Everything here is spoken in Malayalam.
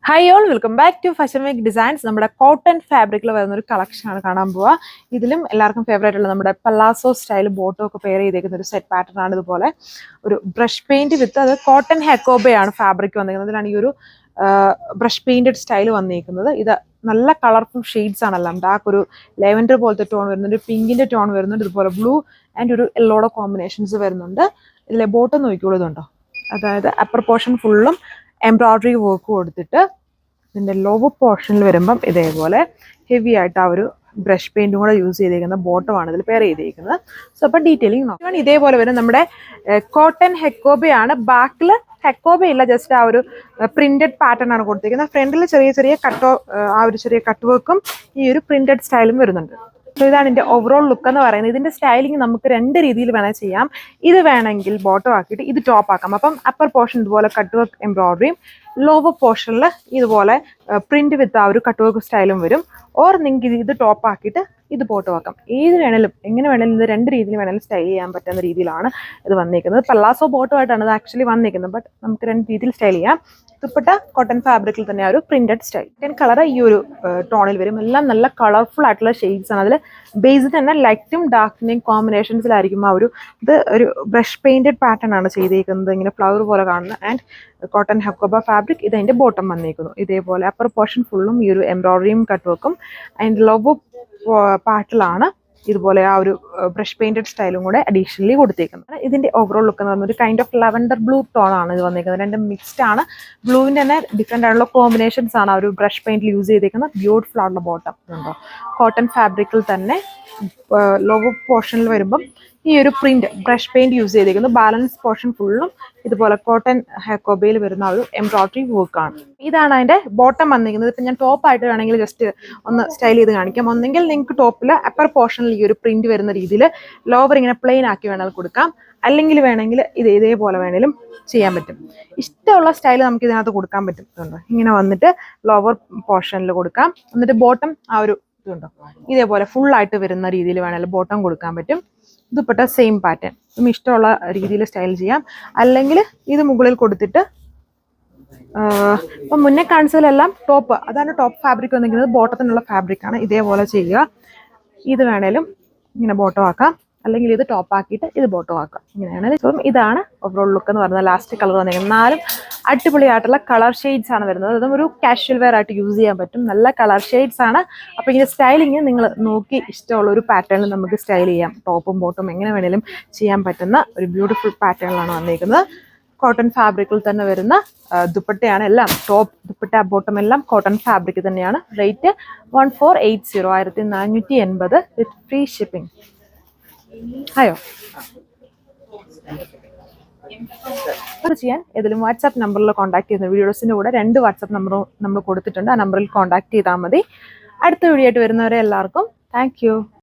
Hi all, welcome back to fashion make designs. നമ്മുടെ കോട്ടൺ ഫാബ്രിക്കിൽ വരുന്ന ഒരു കളക്ഷൻ ആണ് കാണാൻ പോവുക. ഇതിലും എല്ലാവർക്കും ഫേവറേറ്റ് ഉള്ള നമ്മുടെ പലാസോ സ്റ്റൈൽ ബോട്ടോ ഒക്കെ പെയർ ചെയ്തേക്കുന്ന ഒരു സെറ്റ് പാറ്റേൺ ആണ്. ഇതുപോലെ ഒരു ബ്രഷ് പെയിന്റ് വിത്ത് അത് കോട്ടൺ ഹെക്കോബയാണ് ഫാബ്രിക് വന്നിരിക്കുന്നത്. ഇതിലാണ് ഈ ഒരു ബ്രഷ് പെയിന്റഡ് സ്റ്റൈൽ വന്നിരിക്കുന്നത്. ഇത് നല്ല കളർഫുൾ ഷെയ്ഡ്സ് ആണെല്ലാം. ഡാർക്ക് ഒരു ലെവൻഡർ പോലത്തെ ടോൺ വരുന്നുണ്ട്, പിങ്കിന്റെ ടോൺ വരുന്നുണ്ട്, ഇതുപോലെ ബ്ലൂ ആൻഡ് ഒരു യെല്ലോയുടെ കോമ്പിനേഷൻസ് വരുന്നുണ്ട്. ഇതിലെ ബോട്ടം നോക്കിക്കോളൂ, ഇതുണ്ടോ, അതായത് അപ്പർ പോർഷൻ ഫുള്ളും എംബ്രോയിഡറി വർക്ക് കൊടുത്തിട്ട് ഇതിൻ്റെ ലോവർ പോർഷനിൽ വരുമ്പം ഇതേപോലെ ഹെവി ആയിട്ട് ആ ഒരു ബ്രഷ് പെയിന്റും കൂടെ യൂസ് ചെയ്തിരിക്കുന്ന ബോട്ടമാണ് ഇതിൽ പെയർ ചെയ്തിരിക്കുന്നത്. സോ അപ്പം ഡീറ്റെയിലിംഗ് നോക്കാം. ഇതേപോലെ വരും നമ്മുടെ കോട്ടൺ ഹെക്കോബയാണ്. ബാക്കിൽ ഹെക്കോബ ഇല്ല, ജസ്റ്റ് ആ ഒരു പ്രിന്റഡ് പാറ്റേൺ ആണ് കൊടുത്തിരിക്കുന്നത്. ഫ്രണ്ടിൽ ചെറിയ ചെറിയ ആ ഒരു ചെറിയ കട്ട് വർക്കും ഈ ഒരു പ്രിന്റഡ് സ്റ്റൈലും വരുന്നുണ്ട്. സോ ഇതാണ് ഇതിൻ്റെ ഓവറോൾ ലുക്ക് എന്ന് പറയുന്നത്. ഇതിൻ്റെ സ്റ്റൈലിംഗ് നമുക്ക് രണ്ട് രീതിയിൽ വേണമെങ്കിൽ ചെയ്യാം. ഇത് വേണമെങ്കിൽ ബോട്ടം ആക്കിയിട്ട് ഇത് ടോപ്പ് ആക്കാം. അപ്പം അപ്പർ പോർഷൻ ഇതുപോലെ കട്ട് വർക്ക് എംബ്രോയിഡറിയും, ലോവർ പോർഷനിൽ ഇതുപോലെ പ്രിന്റ് വിത്ത് ആ ഒരു കട്ട് വർക്ക് സ്റ്റൈലും വരും. ഓർ നിങ്ങൾക്ക് ഇത് ടോപ്പ് ആക്കിയിട്ട് ഇത് ബോട്ടം ആക്കാം. ഏത് വേണേലും എങ്ങനെ വേണേലും ഇത് രണ്ട് രീതിയിൽ വേണേലും സ്റ്റൈൽ ചെയ്യാൻ പറ്റുന്ന രീതിയിലാണ് ഇത് വന്നിരിക്കുന്നത്. പല്ലാസോ ബോട്ടം ആയിട്ടാണ് ഇത് ആക്ച്വലി വന്നിരിക്കുന്നത്, ബട്ട് നമുക്ക് രണ്ട് രീതിയിൽ സ്റ്റൈൽ ചെയ്യാം. ദുപ്പട്ട കോട്ടൺ ഫാബ്രിക്കിൽ തന്നെ ആ ഒരു പ്രിന്റഡ് സ്റ്റൈൽ. കളർ ഈ ഒരു ടോണിൽ വരും. എല്ലാം നല്ല കളർഫുൾ ആയിട്ടുള്ള ഷെയ്ഡ്സ് ആണ്. അതിൽ ബേസിൽ തന്നെ ലൈറ്റും ഡാർക്കിന്റെയും കോമ്പിനേഷൻസിലായിരിക്കും ആ ഒരു ഇത് ഒരു ബ്രഷ് പെയിന്റഡ് പാറ്റേൺ ആണ് ചെയ്തിരിക്കുന്നത്. ഇങ്ങനെ ഫ്ലവർ പോലെ കാണുന്ന ആൻഡ് കോട്ടൺ ഹെക്കോബ ഫാബ്രിക്. ഇതിന്റെ ബോട്ടം വന്നിരിക്കുന്നു ഇതേപോലെ. അപ്പർ പോർഷൻ ഫുള്ളും ഈ ഒരു എംബ്രോയിഡറിയും കട്ട് വർക്കും അതിൻ്റെ ലോവർ പാർട്ടിലാണ് ഇതുപോലെ ആ ഒരു ബ്രഷ് പെയിന്റഡ് സ്റ്റൈലും കൂടെ അഡീഷണലി കൊടുത്തേക്കുന്നത്. ഇതിന്റെ ഓവറോൾ ലുക്ക് എന്ന് പറഞ്ഞാൽ ഒരു kind of lavender blue tone ആണ് ഇത് വന്നിരിക്കുന്നത്. രണ്ടും മിക്സ്ഡ് ആണ്. ബ്ലൂവിന്റെ തന്നെ ഡിഫറെന്റ് ആയിട്ടുള്ള കോമ്പിനേഷൻസ് ആണ് ആ ഒരു ബ്രഷ് പെയിന്റിൽ യൂസ് ചെയ്തേക്കുന്നത്. ബ്യൂട്ടിഫുൾ ആയിട്ടുള്ള ബോട്ടം ഉണ്ടോ, കോട്ടൺ ഫാബ്രിക്കിൽ തന്നെ ലോവർ പോർഷനിൽ വരുമ്പം ഈ ഒരു പ്രിന്റ് ബ്രഷ് പെയിന്റ് യൂസ് ചെയ്തേക്കുന്നു. ബാലൻസ് പോർഷൻ ഫുള്ളും ഇതുപോലെ കോട്ടൺ ഹെക്കോബയിൽ വരുന്ന ഒരു എംബ്രോയിഡറി വർക്കാണ്. ഇതാണ് അതിന്റെ ബോട്ടം വന്നിരിക്കുന്നത്. ഇപ്പം ഞാൻ ടോപ്പ് ആയിട്ട് വേണമെങ്കിൽ ജസ്റ്റ് ഒന്ന് സ്റ്റൈൽ ചെയ്ത് കാണിക്കാം. ഒന്നെങ്കിൽ നിങ്ങൾക്ക് ടോപ്പിൽ അപ്പർ പോർഷനിൽ ഈ ഒരു പ്രിന്റ് വരുന്ന രീതിയിൽ ലോവർ ഇങ്ങനെ പ്ലെയിൻ ആക്കി വേണമെങ്കിൽ കൊടുക്കാം. അല്ലെങ്കിൽ വേണമെങ്കിൽ ഇതേപോലെ വേണേലും ചെയ്യാൻ പറ്റും. ഇഷ്ടമുള്ള സ്റ്റൈൽ നമുക്ക് ഇതിനകത്ത് കൊടുക്കാൻ പറ്റും. ഇങ്ങനെ വന്നിട്ട് ലോവർ പോർഷനിൽ കൊടുക്കാം. എന്നിട്ട് ബോട്ടം ആ ഒരു ഇതുണ്ടോ ഇതേപോലെ ഫുൾ ആയിട്ട് വരുന്ന രീതിയിൽ വേണമെങ്കിൽ ബോട്ടം കൊടുക്കാൻ പറ്റും. ദുപ്പട്ട സെയിം പാറ്റേൺ നമുക്ക് ഇഷ്ടമുള്ള രീതിയിൽ സ്റ്റൈൽ ചെയ്യാം. അല്ലെങ്കിൽ ഇത് മുകളിൽ കൊടുത്തിട്ട് ഇപ്പം മുന്നേ കാണിച്ചതിലെല്ലാം ടോപ്പ്, അതാണ് ടോപ്പ് ഫാബ്രിക് വന്നിരിക്കുന്നത്. ബോട്ടത്തിനുള്ള ഫാബ്രിക്കാണ്. ഇതേപോലെ ചെയ്യുക. ഇത് വേണേലും ഇങ്ങനെ ബോട്ടം ആക്കാം, അല്ലെങ്കിൽ ഇത് ടോപ്പ് ആക്കിയിട്ട് ഇത് ബോട്ടം ആക്കാം. ഇങ്ങനെയാണ്. ഇപ്പം ഇതാണ് ഓവറോൾ ലുക്ക് എന്ന് പറയുന്നത്. ലാസ്റ്റ് കളർ വന്നിരിക്കുന്നത്. നാലും അടിപൊളിയായിട്ടുള്ള കളർ ഷെയ്ഡ്സ് ആണ് വരുന്നത്. അതും ഒരു കാഷ്വൽ വെയർ ആയിട്ട് യൂസ് ചെയ്യാൻ പറ്റും. നല്ല കളർ ഷെയ്ഡ്സ് ആണ്. അപ്പോൾ ഇങ്ങനെ സ്റ്റൈലിങ് നിങ്ങൾ നോക്കി ഇഷ്ടമുള്ള ഒരു പാറ്റേണിൽ നമുക്ക് സ്റ്റൈൽ ചെയ്യാം. ടോപ്പും ബോട്ടും എങ്ങനെ വേണേലും ചെയ്യാൻ പറ്റുന്ന ഒരു ബ്യൂട്ടിഫുൾ പാറ്റേണിലാണ് വന്നിരിക്കുന്നത്. കോട്ടൺ ഫാബ്രിക്കിൽ തന്നെ വരുന്ന ദുപ്പട്ടയാണ്. എല്ലാം ടോപ്പ് ദുപ്പട്ട ബോട്ടം എല്ലാം കോട്ടൺ ഫാബ്രിക് തന്നെയാണ്. റേറ്റ് 1480 1480 വിത്ത് ഫ്രീ ഷിപ്പിംഗ്. ആയോ? അത് ചെയ്യാൻ ഏതെങ്കിലും വാട്സാപ്പ് നമ്പറിൽ കോൺടാക്ട് ചെയ്യുന്ന വീഡിയോസിൻ്റെ കൂടെ 2 വാട്സാപ്പ് നമ്പറും നമ്മൾ കൊടുത്തിട്ടുണ്ട്. ആ നമ്പറിൽ കോൺടാക്ട് ചെയ്താൽ മതി. അടുത്ത വീഡിയോ ആയിട്ട് വരുന്നവരെ എല്ലാവർക്കും താങ്ക് യു.